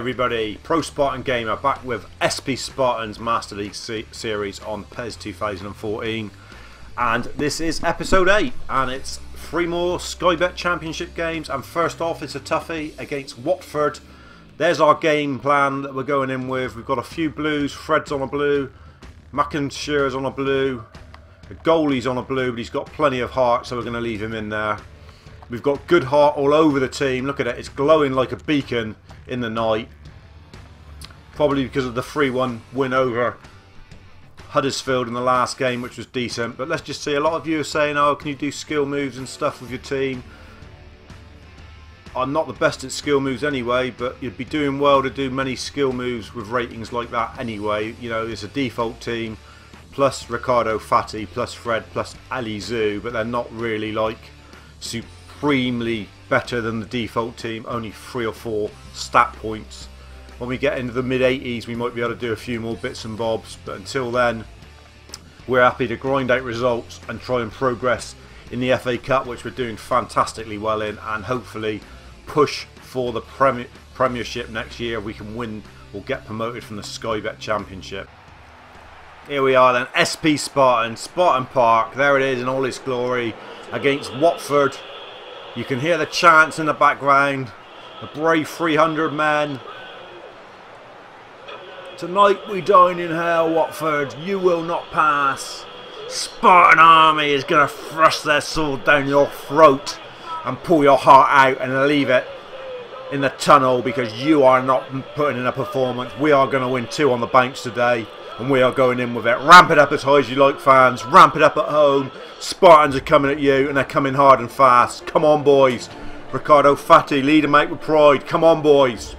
everybody, ProSpartanGamer back with SP Spartans Master League series on PES 2014, and this is episode 8 and it's 3 more Skybet Championship games. And first off, it's a toughie against Watford. There's our game plan that we're going in with. We've got a few blues. Fred's on a blue, Mackenshire's on a blue, the goalie's on a blue, but he's got plenty of heart, so we're going to leave him in there. We've got good heart all over the team. Look at it, it's glowing like a beacon in the night. Probably because of the 3-1 win over Huddersfield in the last game, which was decent. But let's just see, a lot of you are saying, oh, can you do skill moves and stuff with your team? I'm not the best at skill moves anyway, but you'd be doing well to do many skill moves with ratings like that anyway. You know, it's a default team, plus Ricardo Fati, plus Fred, plus Ali Zoo, but they're not really like supremely better than the default team. Only 3 or 4 stat points. When we get into the mid-80s, we might be able to do a few more bits and bobs, but until then, we're happy to grind out results and try and progress in the FA Cup, which we're doing fantastically well in, and hopefully push for the Premiership next year. We can win or get promoted from the Skybet Championship. Here we are then, SP Spartan, Spartan Park, there it is in all its glory, against Watford. You can hear the chants in the background, the brave 300 men. Tonight we dine in hell, Watford, you will not pass. Spartan army is going to thrust their sword down your throat and pull your heart out and leave it in the tunnel because you are not putting in a performance. We are going to win 2 on the banks today, and we are going in with it. Ramp it up as high as you like, fans. Ramp it up at home. Spartans are coming at you, and they're coming hard and fast. Come on, boys. Ricardo Fati, lead them out with pride. Come on, boys.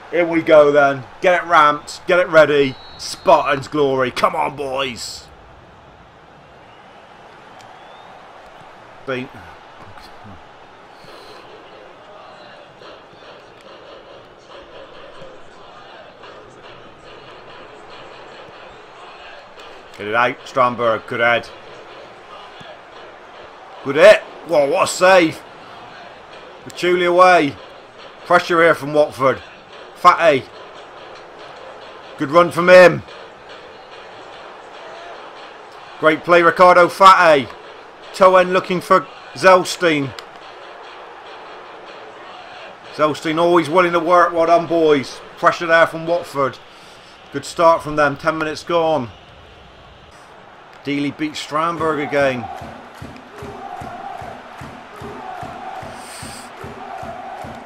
Here we go then. Get it ramped. Get it ready. Spartans glory. Come on, boys. Beat. Get it out, Strandberg. Good head. Good hit. Whoa, what a save. Patchouli away. Pressure here from Watford. Fatty. Good run from him. Great play, Ricardo Fatty. Toe end looking for Zelstein. Zelstein always willing to work. Well done, boys. Pressure there from Watford. Good start from them. 10 minutes gone. Dealey beats Strandberg again.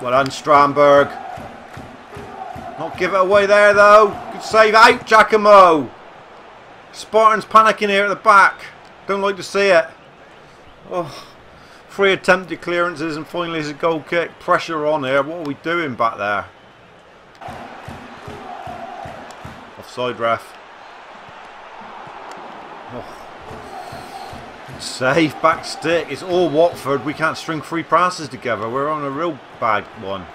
Well done, Strandberg. Not give it away there though. Good save out, Giacomo. Spartans panicking here at the back. Don't like to see it. Oh, 3 attempted clearances and finally it's a goal kick. Pressure on here. What are we doing back there? Offside, ref. Oh. Save, back stick. It's all Watford. We can't string 3 passes together. We're on a real bad one.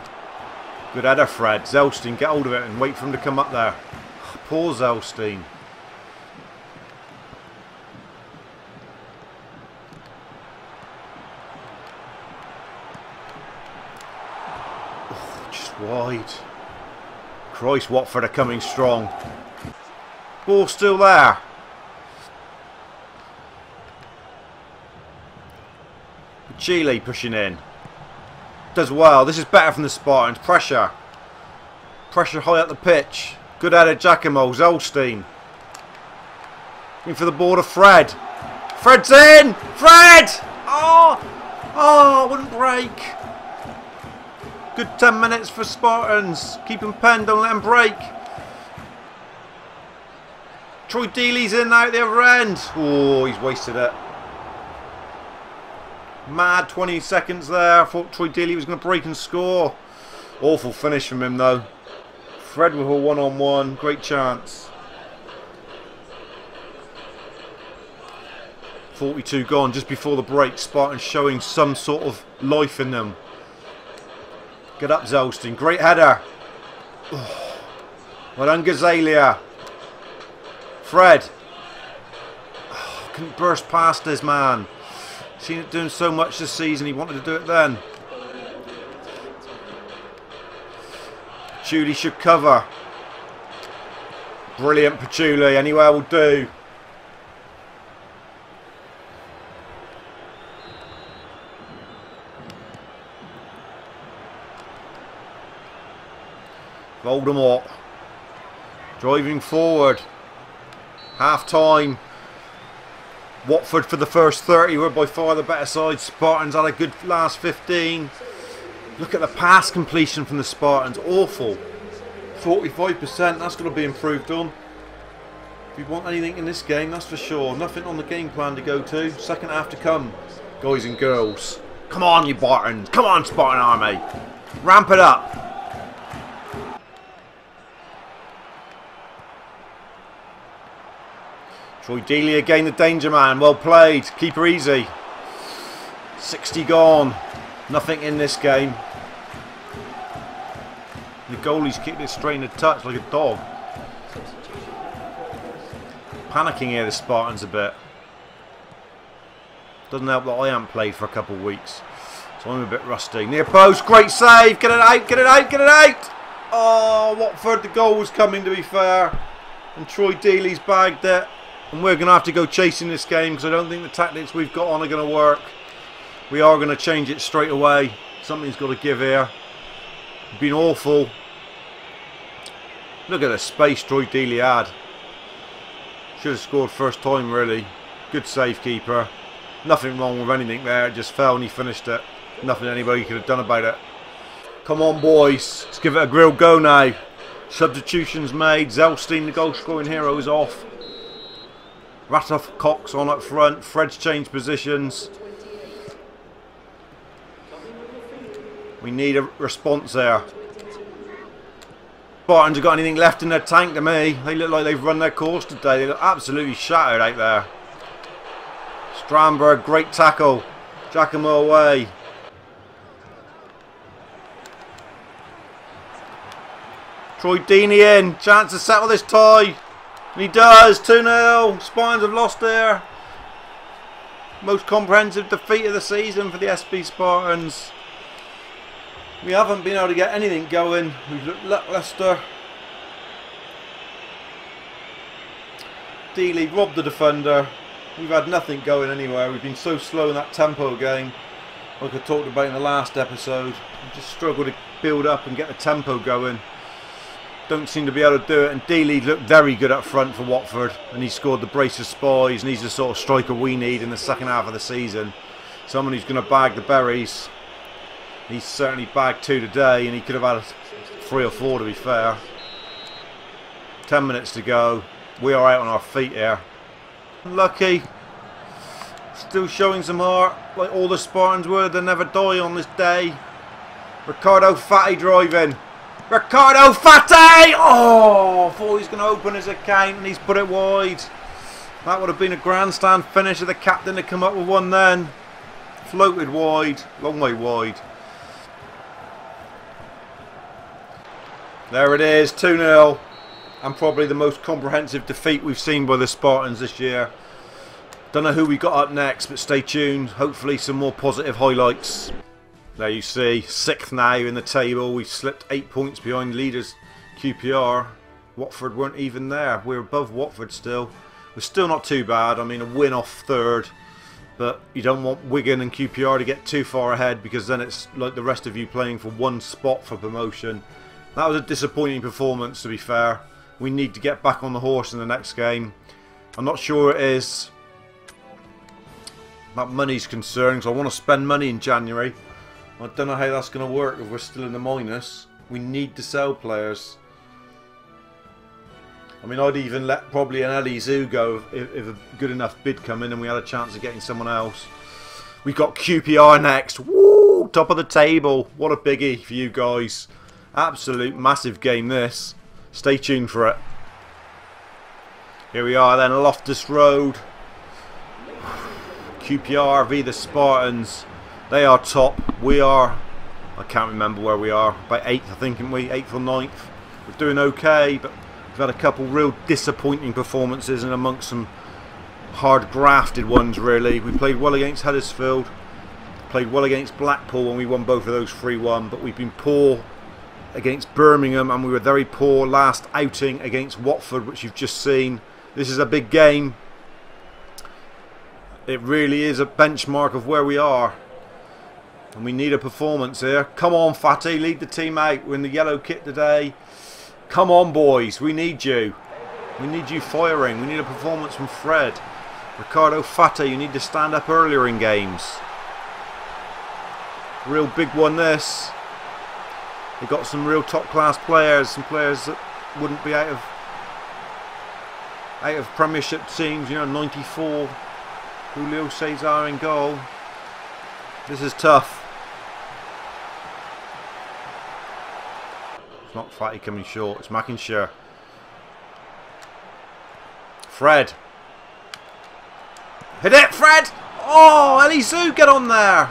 Good header, Fred. Zelstein, get hold of it and wait for him to come up there. Poor Zelstein. Oh, just wide. Christ, Watford are coming strong. Ball still there. Chile pushing in. Does well. This is better from the Spartans. Pressure. Pressure high up the pitch. Good header, Giacomo. Zelstein. In for the ball to Fred. Fred's in! Fred! Oh! Oh, wouldn't break. Good 10 minutes for Spartans. Keep him penned, don't let him break. Troy Dealey's in now at the other end. Oh, he's wasted it. Mad 20 seconds there. I thought Troy Dealey was going to break and score. Awful finish from him though. Fred with a 1-on-1. Great chance. 42 gone just before the break. Spartans showing some sort of life in them. Get up, Zelstein. Great header. Oh. Well done, Gazalia. Fred. Oh, couldn't burst past this man. Seen it doing so much this season, he wanted to do it then. Patchouli should cover. Brilliant Patchouli, anywhere will do. Voldemort driving forward. Half time. Watford for the first 30 were by far the better side. Spartans had a good last 15. Look at the pass completion from the Spartans. Awful. 45%. That's going to be improved on. If you want anything in this game, that's for sure. Nothing on the game plan to go to. Second half to come, guys and girls. Come on, you Spartans. Come on, Spartan Army. Ramp it up. Troy Delia again, the danger man. Well played. Keep her easy. 60 gone. Nothing in this game. The goalie's keeping it straight in the touch like a dog. Panicking here, the Spartans a bit. Doesn't help that I haven't played for a couple of weeks. So I'm a bit rusty. Near post. Great save. Get it out. Get it out. Get it out. Oh, Watford. The goal was coming, to be fair. And Troy Dealey's bagged it. And we're going to have to go chasing this game because I don't think the tactics we've got on are going to work. We are going to change it straight away. Something's got to give here. It's been awful. Look at the space Troy Dealey had. Should have scored first time, really. Good save keeper. Nothing wrong with anything there. It just fell and he finished it. Nothing anybody could have done about it. Come on, boys. Let's give it a real go now. Substitutions made. Zelstein, the goal scoring hero, is off. Ratoff Cox on up front. Fred's changed positions. We need a response there. Spartans have got anything left in their tank to me. They look like they've run their course today. They look absolutely shattered out there. Strandberg, great tackle. Giacomo away. Troy Deeney in. Chance to settle this tie. And he does. 2-0. Spartans have lost there. Most comprehensive defeat of the season for the SB Spartans. We haven't been able to get anything going. We've looked lacklustre. Dealey robbed the defender. We've had nothing going anywhere. We've been so slow in that tempo game. Like I talked about in the last episode. We just struggle to build up and get the tempo going. Don't seem to be able to do it. And Dealey looked very good up front for Watford. And he scored the brace of spies. And he's the sort of striker we need in the second half of the season. Someone who's going to bag the berries. He's certainly bagged 2 today. And he could have had 3 or 4 to be fair. 10 minutes to go. We are out on our feet here. Lucky. Still showing some heart. Like all the Spartans were. They never die on this day. Ricardo Fatti driving. Ricardo Fatti! Oh, I thought he was going to open his account and he's put it wide. That would have been a grandstand finish of the captain to come up with one then. Floated wide, long way wide. There it is, 2-0. And probably the most comprehensive defeat we've seen by the Spartans this year. Don't know who we got up next, but stay tuned. Hopefully some more positive highlights. There you see, 6th now in the table. We've slipped 8 points behind leaders QPR. Watford weren't even there. We're above Watford still. We're still not too bad. I mean, a win off 3rd. But you don't want Wigan and QPR to get too far ahead because then it's like the rest of you playing for 1 spot for promotion. That was a disappointing performance, to be fair. We need to get back on the horse in the next game. I'm not sure it is that money's concerned, because I want to spend money in January. I don't know how that's going to work if we're still in the minus. We need to sell players. I mean, I'd even let probably an Elizu go if a good enough bid come in and we had a chance of getting someone else. We've got QPR next. Woo! Top of the table. What a biggie for you guys. Absolute massive game this. Stay tuned for it. Here we are then, Loftus Road. QPR v the Spartans. They are top. We are, I can't remember where we are, about 8th I think, aren't we? 8th or 9th. We're doing okay, but we've had a couple real disappointing performances and amongst some hard grafted ones really. We played well against Huddersfield, played well against Blackpool when we won both of those 3-1, but we've been poor against Birmingham, and we were very poor last outing against Watford, which you've just seen. This is a big game. It really is a benchmark of where we are, and we need a performance here. Come on, Fatty, lead the team out. We're in the yellow kit today. Come on, boys, we need you. We need you firing. We need a performance from Fred. Ricardo Fatty, you need to stand up earlier in games. Real big one this. They've got some real top class players, some players that wouldn't be out of Premiership teams, you know, 94. Julio Cesar in goal. This is tough. It's not Fatty coming short, it's Mackinshire. Fred. Hit it, Fred! Oh, Elizu, get on there!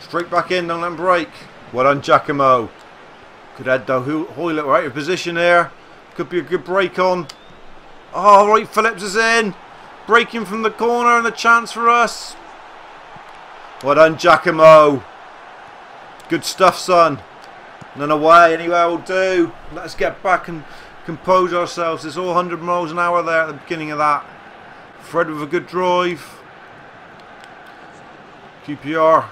Straight back in, don't let him break. Well done, Giacomo. Good head though. Hoylett, right in position here. Could be a good break on. Oh, right, Phillips is in. Breaking from the corner and a chance for us. Well done, Giacomo. Good stuff, son. None away, anywhere will do. Let's get back and compose ourselves. It's all 100 miles an hour there at the beginning of that. Fred with a good drive. QPR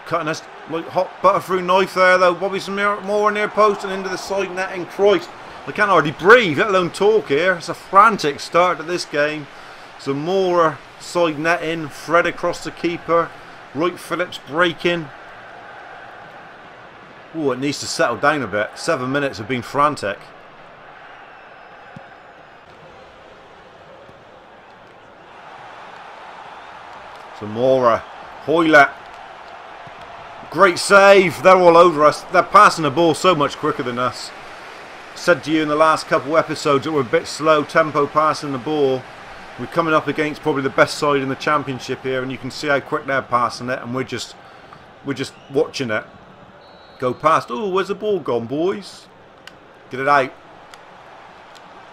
cutting us like hot butter through knife there though. Bobby Zamora near post and into the side netting. Christ, I can't hardly breathe, let alone talk here. It's a frantic start to this game. Zamora side netting. Fred across the keeper. Wright Phillips breaking. Oh, it needs to settle down a bit. 7 minutes have been frantic. Zamora. Hoylett. Great save. They're all over us. They're passing the ball so much quicker than us. Said to you in the last couple of episodes that we're a bit slow tempo passing the ball. We're coming up against probably the best side in the championship here, and you can see how quick they're passing it, and we're just watching it go past. Oh, where's the ball gone, boys? Get it out.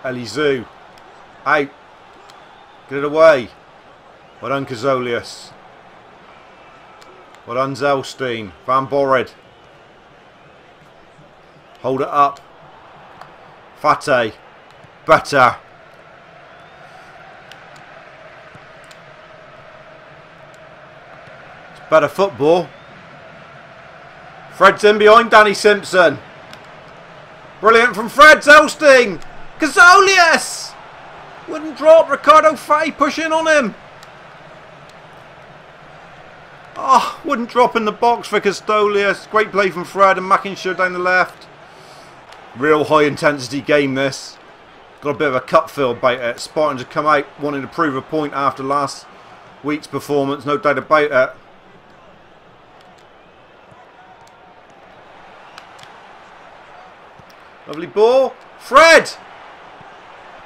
Elizu. Out. Get it away. Well done, Kazolius. Well done, Zelstein. Van Borred. Hold it up. Fateh. Better. It's better football. Fred's in behind Danny Simpson. Brilliant from Fred. Zelstein. Kazolius. Wouldn't drop. Ricardo Fatty pushing on him. Oh, wouldn't drop in the box for Castolius. Great play from Fred and Mackinshire down the left. Real high intensity game this. Got a bit of a cut feel about it. Spartans have come out wanting to prove a point after last week's performance, no doubt about it. Lovely ball. Fred!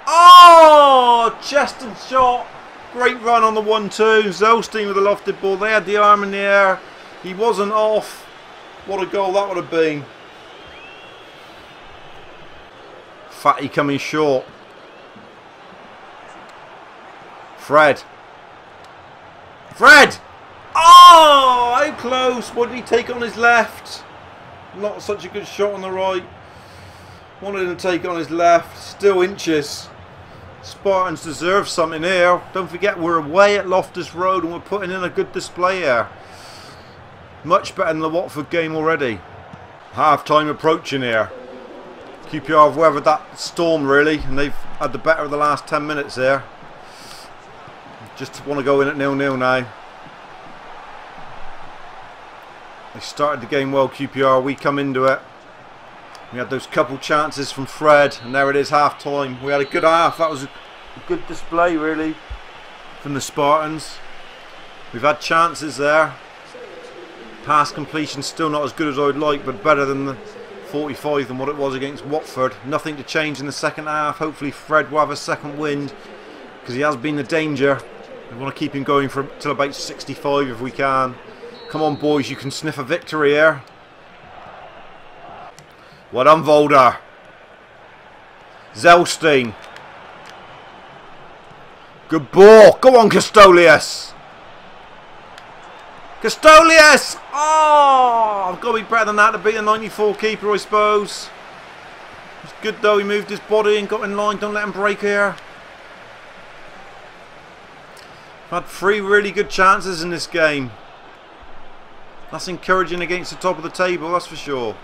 Oh! Chest and shot. Great run on the 1-2. Zelstein with the lofted ball. They had the arm in the air. He wasn't off. What a goal that would have been. Fatty coming short. Fred. Fred! Oh! How close. What did he take on his left? Not such a good shot on the right. Wanted him to take on his left. Still inches. Spartans deserve something here. Don't forget we're away at Loftus Road and we're putting in a good display here. Much better than the Watford game already. Half time approaching here. QPR have weathered that storm really, and they've had the better of the last 10 minutes there. Just want to go in at 0-0 now. They started the game well, QPR. We come into it. We had those couple chances from Fred, and there it is, half time. We had a good half. That was a good display really from the Spartans. We've had chances there. Pass completion still not as good as I'd like, but better than the 45 than what it was against Watford. Nothing to change in the second half. Hopefully Fred will have a second wind, because he has been the danger. We want to keep him going for till about 65 if we can. Come on boys, you can sniff a victory here. Well done, Volder. Zelstein. Good ball. Go on, Castolius. Castolius! Oh, I've got to be better than that to beat a 94 keeper, I suppose. It's good though, he moved his body and got in line. Don't let him break here. I've had 3 really good chances in this game. That's encouraging against the top of the table, that's for sure.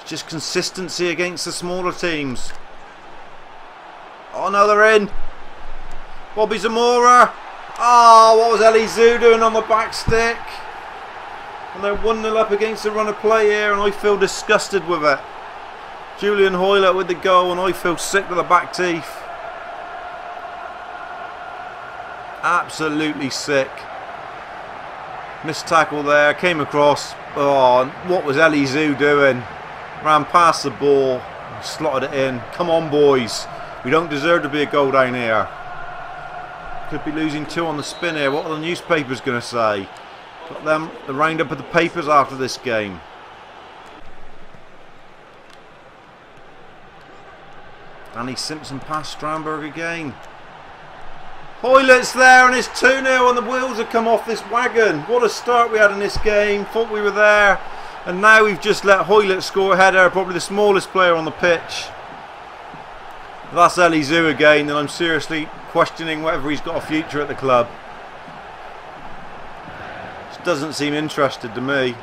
It's just consistency against the smaller teams. Oh no, they're in. Bobby Zamora. Oh, what was Elizou doing on the back stick? And they're 1-0 up against the run of play here, and I feel disgusted with it. Julian Hoylett with the goal, and I feel sick to the back teeth. Absolutely sick. Missed tackle there, came across. Oh, what was Elizou doing? Ran past the ball, slotted it in. Come on, boys. We don't deserve to be a goal down here. Could be losing 2 on the spin here. What are the newspapers going to say? Got them the roundup of the papers after this game. Danny Simpson past Strandberg again. Hoylett's there and it's 2-0 and the wheels have come off this wagon. What a start we had in this game. Thought we were there. And now we've just let Hoylett score a header. Probably the smallest player on the pitch. If that's Elizou again, then I'm seriously questioning whether he's got a future at the club. Doesn't seem interested to me.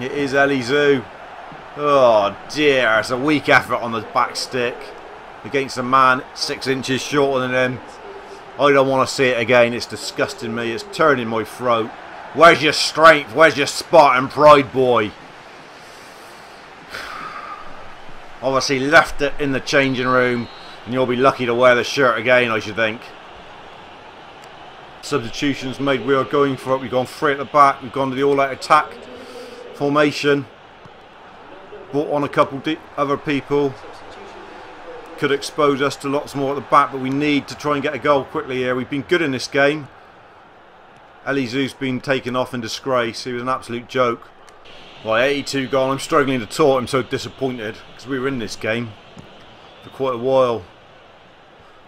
It is Elizou. Oh dear, it's a weak effort on the back stick against a man 6 inches shorter than him. I don't want to see it again. It's disgusting me. It's turning my throat. Where's your strength? Where's your Spartan pride, boy? Obviously left it in the changing room, and you'll be lucky to wear the shirt again, I should think. Substitutions made. We are going for it. We've gone 3 at the back. We've gone to the all-out attack formation. Brought on a couple other people. Could expose us to lots more at the back, but we need to try and get a goal quickly here. We've been good in this game. Elizou's been taken off in disgrace. He was an absolute joke. Well, 82 gone. I'm struggling to talk. I'm so disappointed because we were in this game for quite a while.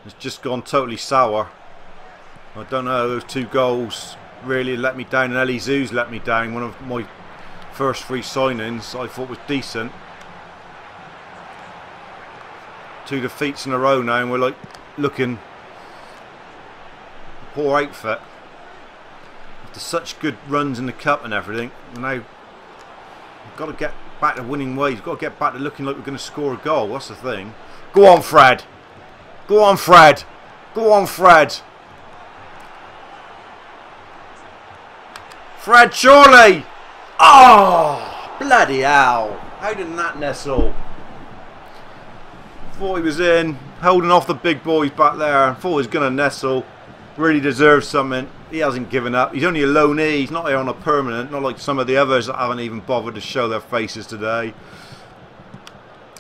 It's just gone totally sour. I don't know, those 2 goals really let me down, and Elizou's let me down. One of my first 3 signings I thought was decent. 2 defeats in a row now, and we're like looking poor outfit. After such good runs in the cup and everything, now we've got to get back to winning ways. We've got to get back to looking like we're going to score a goal. That's the thing. Go on, Fred. Go on, Fred. Go on, Fred. Fred, surely! Oh, bloody hell. How did that nestle? Thought he was in, holding off the big boys back there. Thought he was going to nestle. Really deserves something. He hasn't given up. He's only a loanee. He's not here on a permanent. Not like some of the others that haven't even bothered to show their faces today.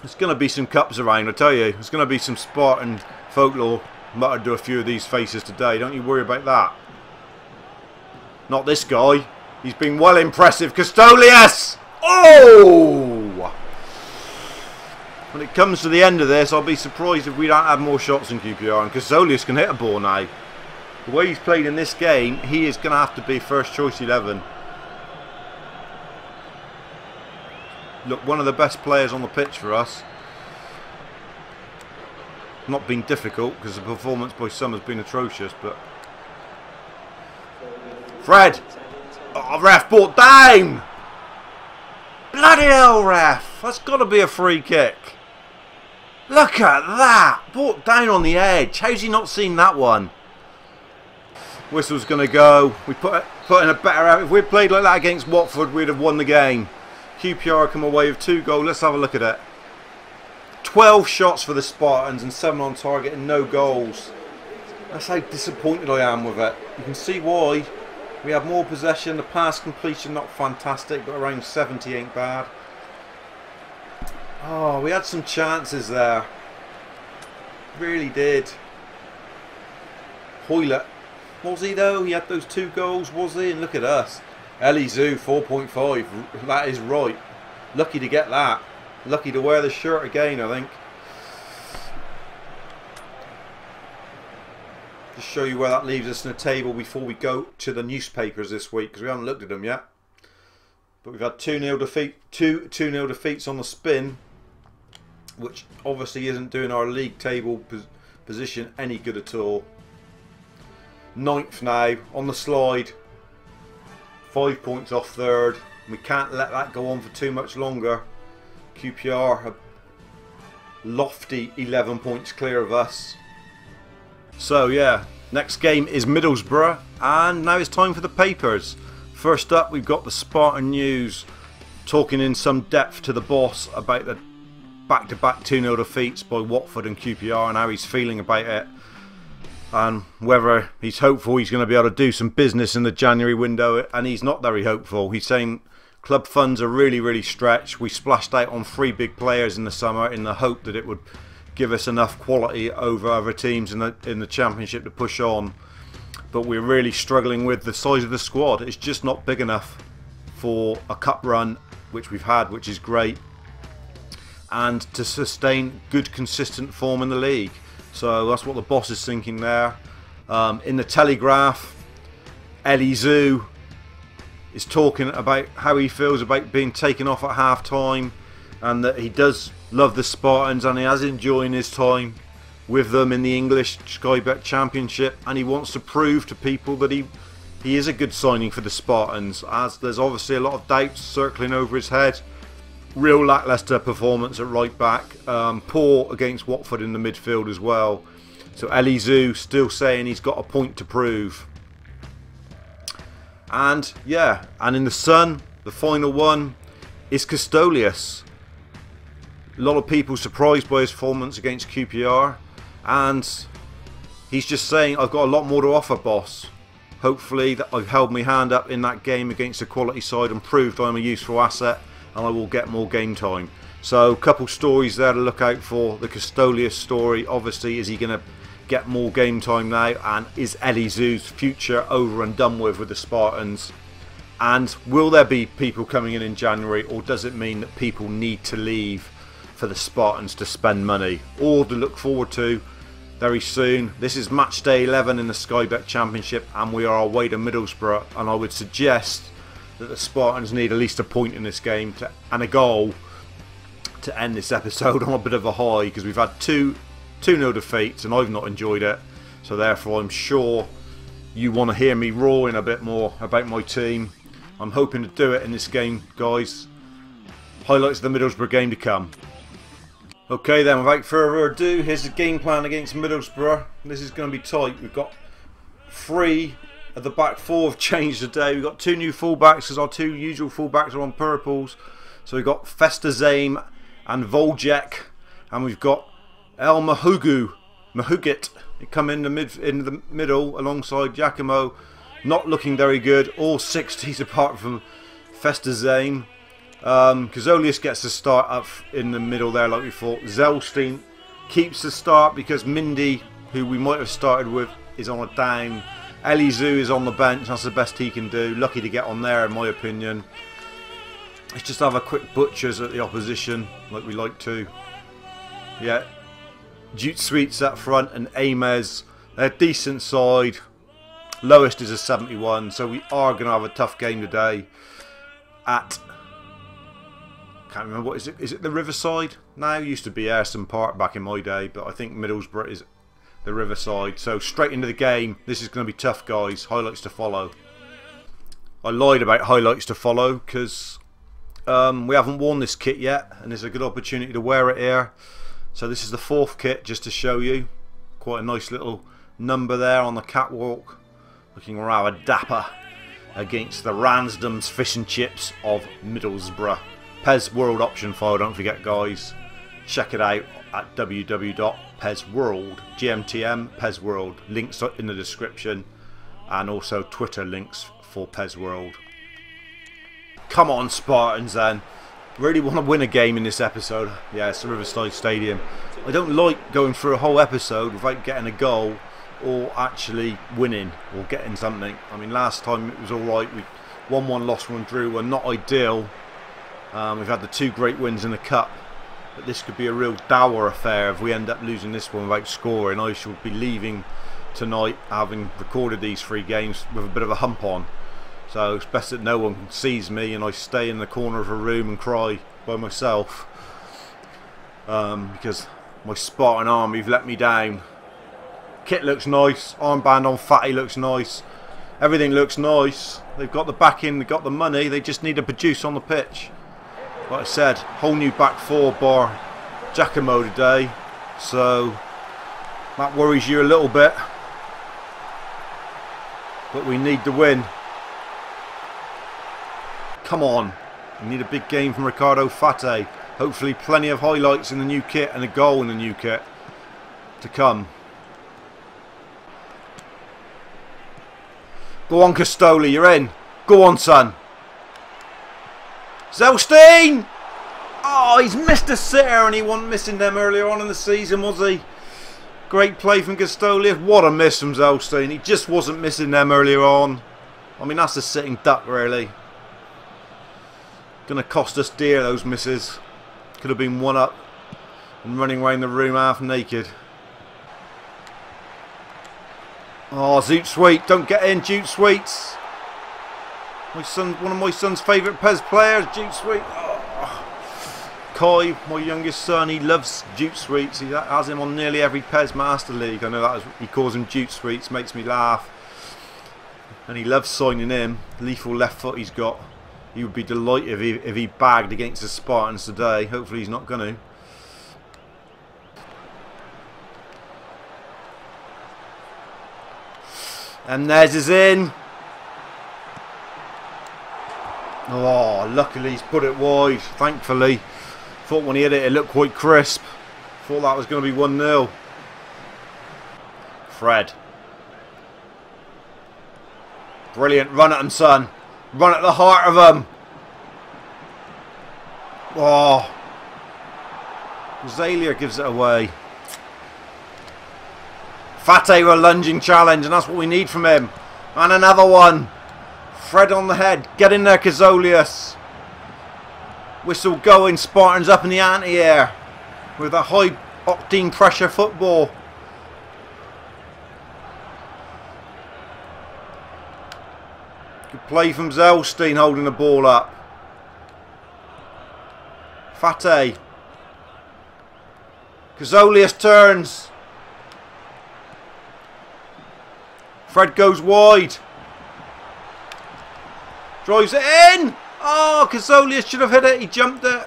There's going to be some cups around, I tell you. There's going to be some Spartan folklore muttered to a few of these faces today. Don't you worry about that. Not this guy. He's been well impressive. Castolius! Oh! When it comes to the end of this, I'll be surprised if we don't have more shots in QPR. And Castolius can hit a ball now. The way he's played in this game, he is going to have to be first choice 11. Look, one of the best players on the pitch for us. Not been difficult because the performance by some has been atrocious, but... Fred! Oh, ref, brought down! Bloody hell, ref! That's got to be a free kick. Look at that! Brought down on the edge. How's he not seen that one? Whistle's going to go. We put in a better out. If we'd played like that against Watford, we'd have won the game. QPR come away with 2 goals. Let's have a look at it. 12 shots for the Spartans and 7 on target and no goals. That's how disappointed I am with it. You can see why. We have more possession. The pass completion not fantastic, but around 70 ain't bad. Oh, we had some chances there. Really did. Hoylett. Was he though? He had those 2 goals, was he? And look at us. Elizou 4.5. That is right. Lucky to get that. Lucky to wear the shirt again, I think. Just show you where that leaves us in the table before we go to the newspapers this week, because we haven't looked at them yet. But we've had 2-0 defeats on the spin, which obviously isn't doing our league table position any good at all. 9th now on the slide, 5 points off 3rd. We can't let that go on for too much longer. QPR a lofty 11 points clear of us. So yeah, next game is Middlesbrough, and now it's time for the papers. First up, we've got the Spartan News talking in some depth to the boss about the back-to-back 2-0 defeats by Watford and QPR and how he's feeling about it, and whether he's hopeful he's going to be able to do some business in the January window. And he's not very hopeful. He's saying club funds are really stretched. We splashed out on 3 big players in the summer in the hope that it would give us enough quality over other teams in the Championship to push on, but we're really struggling with the size of the squad. It's just not big enough for a cup run, which we've had, which is great, and to sustain good consistent form in the league. So that's what the boss is thinking there. In the Telegraph, Elizu is talking about how he feels about being taken off at half time, and that he does love the Spartans and he has enjoyed his time with them in the English Sky Bet Championship, and he wants to prove to people that he is a good signing for the Spartans, as there's obviously a lot of doubts circling over his head. Real lacklustre performance at right back, poor against Watford in the midfield as well. So Elizu still saying he's got a point to prove. And yeah, and in the Sun, the final one is Custolius. A lot of people surprised by his performance against QPR, and he's just saying, I've got a lot more to offer, boss. Hopefully that I've held my hand up in that game against a quality side and proved I'm a useful asset, and I will get more game time. So a couple stories there to look out for. The Custolius story, obviously, is he going to get more game time now, and is Elizu's future over and done with the Spartans? And will there be people coming in January, or does it mean that people need to leave for the Spartans to spend money? All to look forward to very soon. This is match day 11 in the Sky Bet Championship, and we are away to Middlesbrough, and I would suggest that the Spartans need at least a point in this game and a goal to end this episode on a bit of a high, because we've had 2-0 defeats and I've not enjoyed it. So therefore I'm sure you want to hear me roaring a bit more about my team. I'm hoping to do it in this game, guys. Highlights of the Middlesbrough game to come. Okay then, without further ado, here's the game plan against Middlesbrough. This is going to be tight. We've got 3 of the back 4 have changed today. We've got 2 new fullbacks, because our 2 usual fullbacks are on purples. So we've got Festazame and Voljek, and we've got El Mahugit come in the middle alongside Giacomo. Not looking very good. All 60s apart from Festazame. Cazolius gets the start up in the middle there like we thought. Zelstein keeps the start because Mindy, who we might have started with, is on a down. Elizu is on the bench. That's the best he can do. Lucky to get on there in my opinion. Let's just have a quick butchers at the opposition like we like to. Yeah, Jute Sweets up front and Amez. They're a decent side. Lowest is a 71, so we are going to have a tough game today at, can't remember what is it the Riverside now? Used to be Ayrton Park back in my day, but I think Middlesbrough is the Riverside. So straight into the game. This is going to be tough, guys. Highlights to follow. I lied about highlights to follow because we haven't worn this kit yet, and there's a good opportunity to wear it here. So this is the 4th kit, just to show you. Quite a nice little number there on the catwalk. Looking rather dapper against the Ransdom's Fish and Chips of Middlesbrough. PES World option file, don't forget, guys. Check it out at www.pesworld, GMTM, PES World. Links in the description, and also Twitter links for PES World. Come on, Spartans, then. Really want to win a game in this episode. Yeah, it's the Riverside Stadium. I don't like going through a whole episode without getting a goal or actually winning or getting something. I mean, last time it was alright. We won 1, lost 1, drew 1. Not ideal. We've had the 2 great wins in the Cup. But this could be a real dour affair if we end up losing this one without scoring. I shall be leaving tonight, having recorded these 3 games with a bit of a hump on. So it's best that no one sees me and I stay in the corner of a room and cry by myself. Because my Spartan army have let me down. Kit looks nice, armband on Fatty looks nice, everything looks nice. They've got the backing, they've got the money, they just need to produce on the pitch. Like I said, whole new back 4 bar Giacomo today, so that worries you a little bit. But we need the win. Come on, we need a big game from Riccardo Fate. Hopefully plenty of highlights in the new kit and a goal in the new kit to come. Go on, Castoli, you're in. Go on, son. Zelstein! Oh, he's missed a sitter and he wasn't missing them earlier on in the season, was he? Great play from Castoli. What a miss from Zelstein. He just wasn't missing them earlier on. I mean, that's a sitting duck, really. Going to cost us dear, those misses. Could have been 1 up and running around the room half naked. Oh, Zoot Sweet, don't get in, Zoot Sweets. My son, one of my son's favourite PES players, Zoot Sweet. Oh. Kai, my youngest son, he loves Zoot Sweets. He has him on nearly every PES Master League. I know that he calls him Zoot Sweets, makes me laugh. And he loves signing in. Lethal left foot he's got. He would be delighted if he bagged against the Spartans today. Hopefully he's not going to. And Nez is in. Oh, luckily he's put it wide, thankfully. Thought when he hit it, it looked quite crisp. Thought that was going to be 1-0. Fred. Brilliant. Run at him, son. Run at the heart of him. Oh. Zalia gives it away. Fate with a lunging challenge, and that's what we need from him. And another one. Fred on the head. Get in there, Kazolius. Whistle going. Spartans up in the anti-air with a high octane pressure football. Good play from Zelstein holding the ball up. Fate. Kazolius turns. Fred goes wide. Drives it in. Oh, Kazolius should have hit it. He jumped it.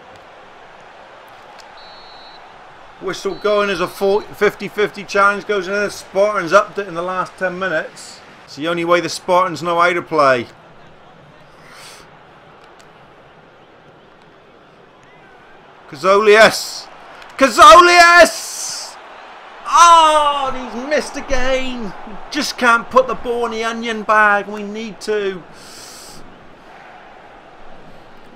Whistle going as a 50-50 challenge goes in. The Spartans upped it in the last 10 minutes. It's the only way the Spartans know how to play. Kazolius. Kazolius! Oh, he's missed again. We just can't put the ball in the onion bag. We need to.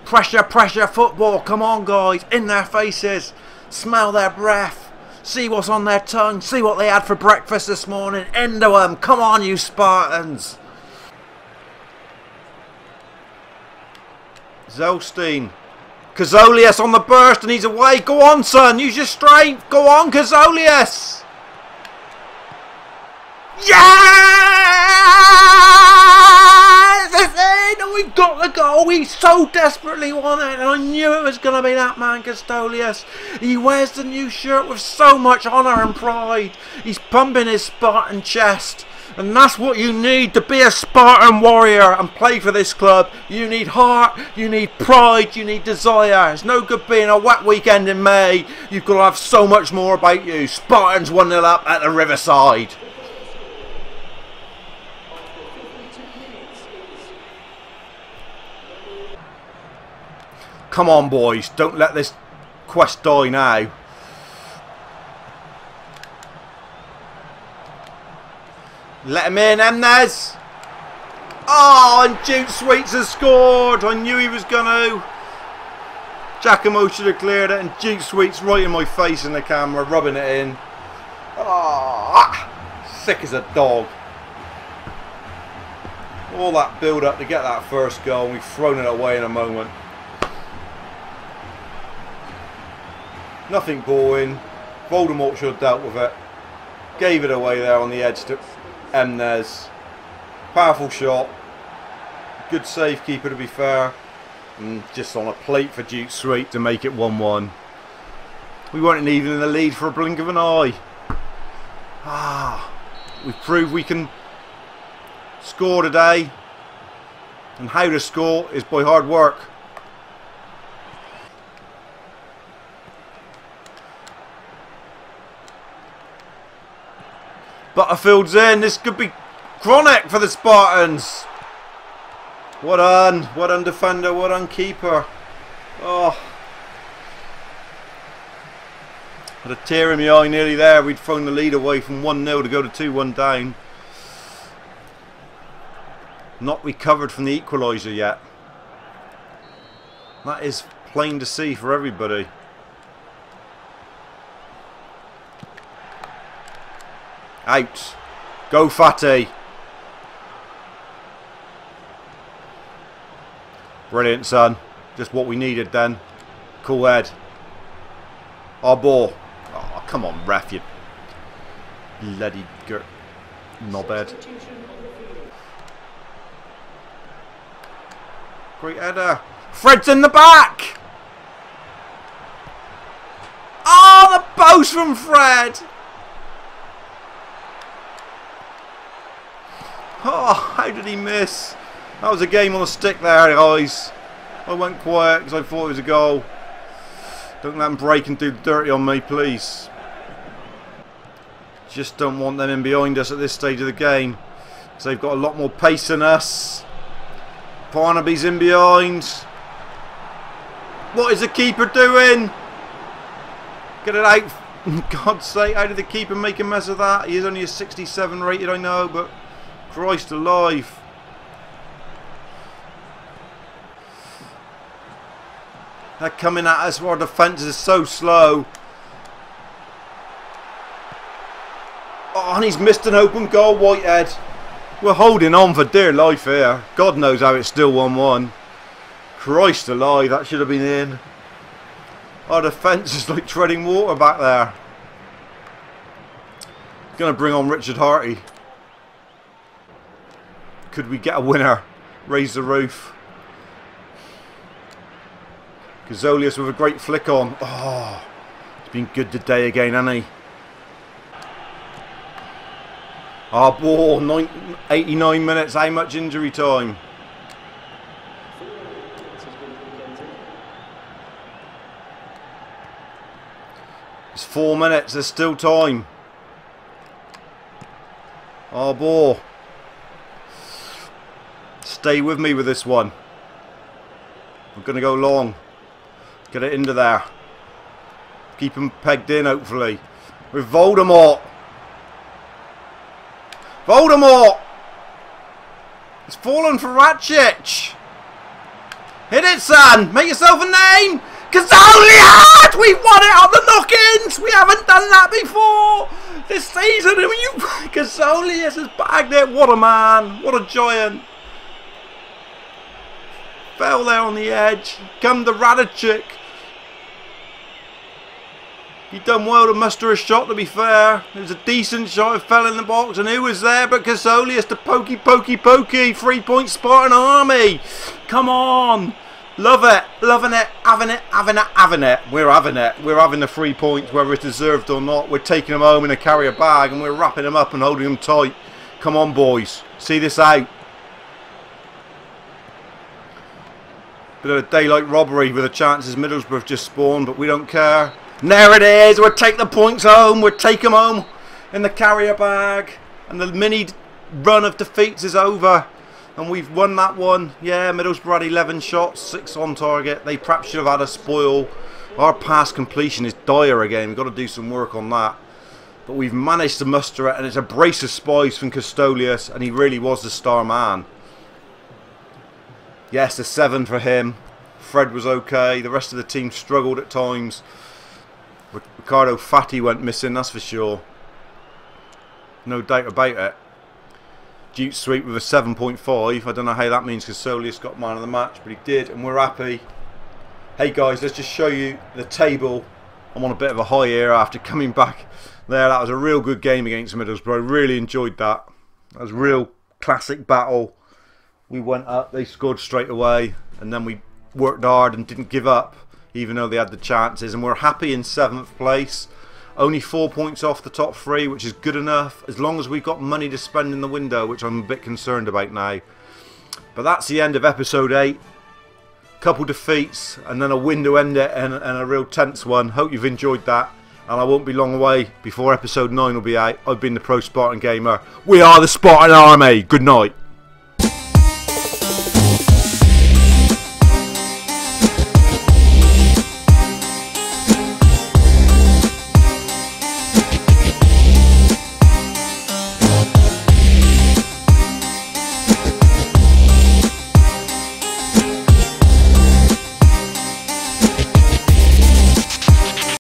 Pressure, pressure, football. Come on, guys. In their faces. Smell their breath. See what's on their tongue. See what they had for breakfast this morning. Into them. Come on, you Spartans. Zelstein. Kazolius on the burst and he's away. Go on, son. Use your strength. Go on, Kazolius. Yes! It's in! And we got the goal. We so desperately wanted it. And I knew it was going to be that man, Kastolius. He wears the new shirt with so much honour and pride. He's pumping his Spartan chest. And that's what you need to be a Spartan warrior and play for this club. You need heart, you need pride, you need desire. It's no good being a wet weekend in May. You've got to have so much more about you. Spartans 1-0 up at the Riverside. Come on, boys. Don't let this quest die now. Let him in, Emnes. Oh, and Duke Sweets has scored. I knew he was going to. Giacomo should have cleared it, and Duke Sweets right in my face in the camera, rubbing it in. Oh, sick as a dog. All that build up to get that first goal, and we've thrown it away in a moment. Nothing boring. Voldemort should have dealt with it. Gave it away there on the edge to Emnes. Powerful shot. Good save keeper, to be fair. And just on a plate for Durtsucker to make it 1-1. We weren't even in the lead for a blink of an eye. We've proved we can score today. And how to score is by hard work. Butterfield's in. This could be chronic for the Spartans. Well done defender, well done keeper. Oh, had a tear in my eye nearly there. We'd thrown the lead away from 1-0 to go to 2-1 down. Not recovered from the equaliser yet. That is plain to see for everybody. Out. Go Fatty. Brilliant, son. Just what we needed then. Cool head. Our ball. Oh, come on, ref, you bloody knobhead. Great header. Fred's in the back. Oh, the post from Fred. Oh, how did he miss? That was a game on the stick there, guys. I went quiet because I thought it was a goal. Don't let them break and do dirty on me, please. Just don't want them in behind us at this stage of the game. Because they've got a lot more pace than us. Barnaby's in behind. What is the keeper doing? Get it out. God's sake, how did the keeper make a mess of that? He is only a 67 rated, I know, but Christ alive. They're coming at us. Our defence is so slow. Oh, and he's missed an open goal, Whitehead. We're holding on for dear life here. God knows how it's still 1-1. Christ alive, that should have been in. Our defence is like treading water back there. Going to bring on Richard Harty. Could we get a winner? Raise the roof. Gazolius with a great flick on. Oh, it's been good today again, hasn't he? Our ball, 89 minutes. How much injury time? It's 4 minutes. There's still time. Our ball. Stay with me with this one. We're going to go long. Get it into there. Keep him pegged in, hopefully. With Voldemort. Voldemort! It's fallen for Ratchich. Hit it, son. Make yourself a name. Gazolius! We won it on the knock-ins. We haven't done that before this season. Gazolius has bagged it. What a man. What a giant. Fell there on the edge. Come to Radicic. He done well to muster a shot, to be fair. It was a decent shot. It fell in the box. And who was there but Gazolius, the pokey. 3-point Spartan army. Come on. Love it. Loving it. Having it. We're having it. We're having the 3 points, whether it's deserved or not. We're taking them home in a carrier bag and we're wrapping them up and holding them tight. Come on, boys. See this out. Bit of a daylight robbery with the chances Middlesbrough just spawned, but we don't care. And there it is. We'll take the points home. We'll take them home in the carrier bag. And the mini run of defeats is over. And we've won that one. Yeah, Middlesbrough had 11 shots, 6 on target. They perhaps should have had a spoil. Our pass completion is dire again. We've got to do some work on that. But we've managed to muster it. And it's a brace of spies from Custolius. And he really was the star man. Yes, a 7 for him. Fred was okay. The rest of the team struggled at times. Ricardo Fatty went missing, that's for sure. No doubt about it. Durtsucker with a 7.5. I don't know how that means because Solius got man of the match, but he did, and we're happy. Hey guys, let's just show you the table. I'm on a bit of a high here after coming back there. That was a real good game against Middlesbrough. I really enjoyed that. That was a real classic battle. We went up, they scored straight away, and then we worked hard and didn't give up, even though they had the chances. And we're happy in 7th place. Only 4 points off the top 3, which is good enough, as long as we've got money to spend in the window, which I'm a bit concerned about now. But that's the end of episode 8. Couple defeats, and then a win to end it, and a real tense one. Hope you've enjoyed that, and I won't be long away before episode 9 will be out. I've been the Pro Spartan Gamer. We are the Spartan Army. Good night.